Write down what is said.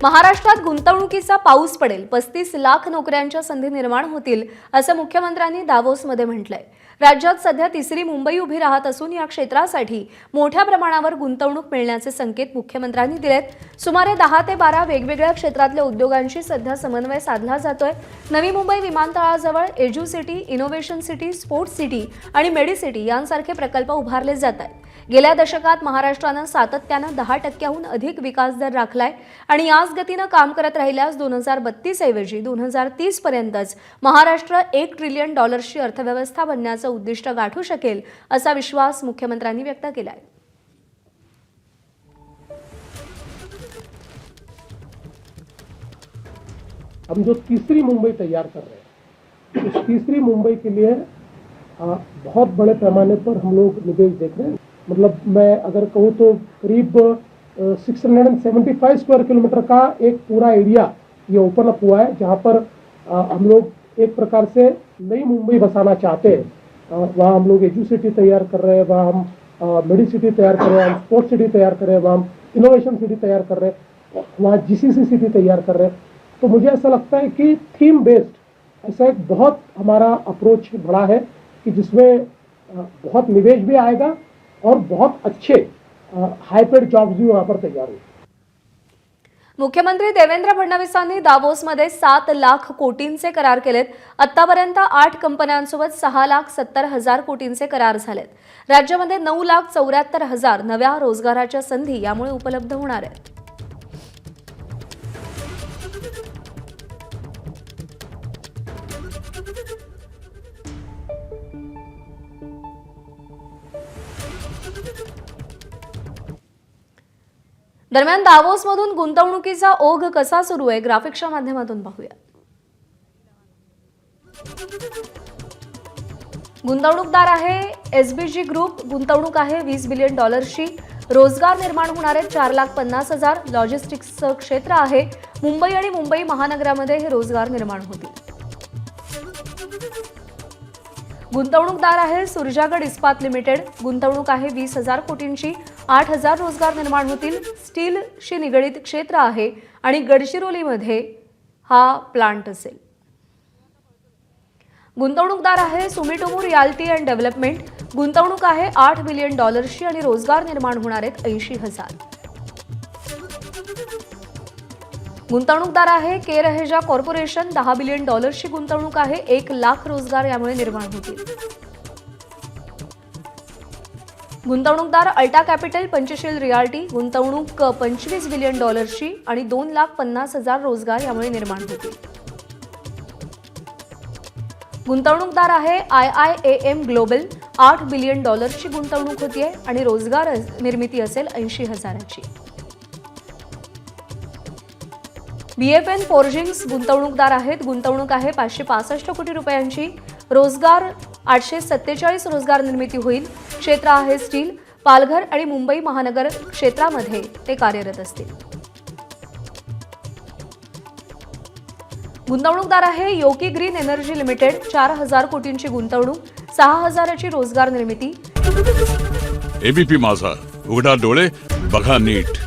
महाराष्ट्रात गुंतवणुकीचा पाऊस पडेल, 35 लाख नोकऱ्यांच्या संधी निर्माण होतील, असं मुख्यमंत्र्यांनी दावोसमध्ये म्हटलंय। राज्यात सध्या तिसरी मुंबई उभी राहत असून या क्षेत्रासाठी मोठ्या प्रमाणावर गुंतवणूक मिळण्याचे संकेत मुख्यमंत्र्यांनी दिलेत। सुमारे 10 ते 12 वेगवेगळ्या क्षेत्रातल्या उद्योगांशी सध्या समन्वय साधला जातोय। नवी मुंबई विमानतळाजवळ edu city, innovation city, sports city आणि मेडिसिटी यांसारखे प्रकल्प उभारले जात आहेत। गेल्या दशकात महाराष्ट्रानं सातत्यानं 10% अधिक विकास दर राखलाय आणि याच गतीनं काम करत राहिल्यास 2032 ऐवजी 2030 पर्यंतच महाराष्ट्र $1 ट्रिलियन ची अर्थव्यवस्था बनण्याचं उद्दिष्ट गाठू शकेल, असा विश्वास मुख्यमंत्र्यांनी व्यक्त केलाय। हम जो तीसरी मुंबई तैयार कर रहे हैं, उस तीसरी मुंबई के लिए बहुत बड़े पैमाने पर हम लोग निवेश देख रहे हैं। मतलब मैं अगर कहूँ तो करीब 675 स्क्वायर किलोमीटर का एक पूरा एरिया ये ओपन अप हुआ है, जहाँ पर हम लोग एक प्रकार से नई मुंबई बसाना चाहते हैं। वहाँ हम लोग एज्यू सिटी तैयार कर रहे हैं, वहाँ हम मेडिसिटी तैयार कर रहे हैं, हम स्पोर्ट्स सिटी तैयार कर रहे हैं, वहाँ हम इनोवेशन सिटी तैयार कर रहे हैं, वहाँ जीसीसी सिटी तैयार कर रहे हैं। तो मुझे ऐसा लगता है कि थीम बेस्ड ऐसा एक बहुत हमारा अप्रोच बड़ा है कि जिसमें बहुत निवेश भी आएगा और बहुत अच्छे हाई पेड जॉब्स भी वहाँ पर तैयार होंगे। मुख्यमंत्री देवेंद्र फडणवीसांनी दावोसमध्ये 7 लाख कोटींचे करार केलेत। आतापर्यंत 8 कंपन्यांसोबत 6,70,000 कोटींचे करार झालेत। राज्यामध्ये 9,74,000 नव्या रोजगाराच्या संधी यामुळे उपलब्ध होणार आहेत। दरम्यान दावोसमधून गुंतवणुकीचा ओघ कसा सुरू आहे, ग्राफिक्सच्या माध्यमातून पाहूया। गुंतवणूकदार आहे एसबीजी ग्रुप, गुंतवणूक आहे $20 बिलियन ची। रोजगार निर्माण होणार आहेत 4,50,000। लॉजिस्टिक्सचं क्षेत्र आहे। मुंबई आणि मुंबई महानगरामध्ये हे रोजगार निर्माण होतील। गुंतवणूकदार आहे सुरजागड इस्पात लिमिटेड, गुंतवणूक आहे 20,000 कोटींची। 8,000 रोजगार निर्माण होतील। स्टीलशी निगडीत क्षेत्र आहे आणि गडचिरोलीमध्ये हा प्लांट असेल। गुंतवणूकदार आहे सुमिटोमो रियाल्टी अँड डेव्हलपमेंट, गुंतवणूक आहे $8 बिलियन ची आणि रोजगार निर्माण होणार आहेत 80,000। गुंतवणूकदार आहे के रहेजा कॉर्पोरेशन, $10 बिलियन ची गुंतवणूक आहे। 1 लाख रोजगार यामुळे निर्माण होतील। गुंतवणूकदार अल्टा कॅपिटल पंचशील रियाल्टी, गुंतवणूक $25 बिलियन ची आणि 2,50,000 रोजगार यामुळे निर्माण होतील। गुंतवणूकदार आहे IIAM ग्लोबल, $8 बिलियन ची गुंतवणूक होतीये आणि रोजगार निर्मिती असेल 80,000ची। BFN फोर्जिंग्स गुंतवणूकदार आहेत, गुंतवणूक आहे $565 कोटी रुपयांची। रोजगार 847 रोजगार निर्मिती होईल। क्षेत्र आहे स्टील। पालघर आणि मुंबई महानगर क्षेत्रामध्ये ते कार्यरत असतील। गुंतवणूकदार आहे योकी ग्रीन एनर्जी लिमिटेड, 4,000 कोटींची गुंतवणूक, 6,000ची रोजगार निर्मिती। एबीपी माझा, उघडा डोळे बघा नीट।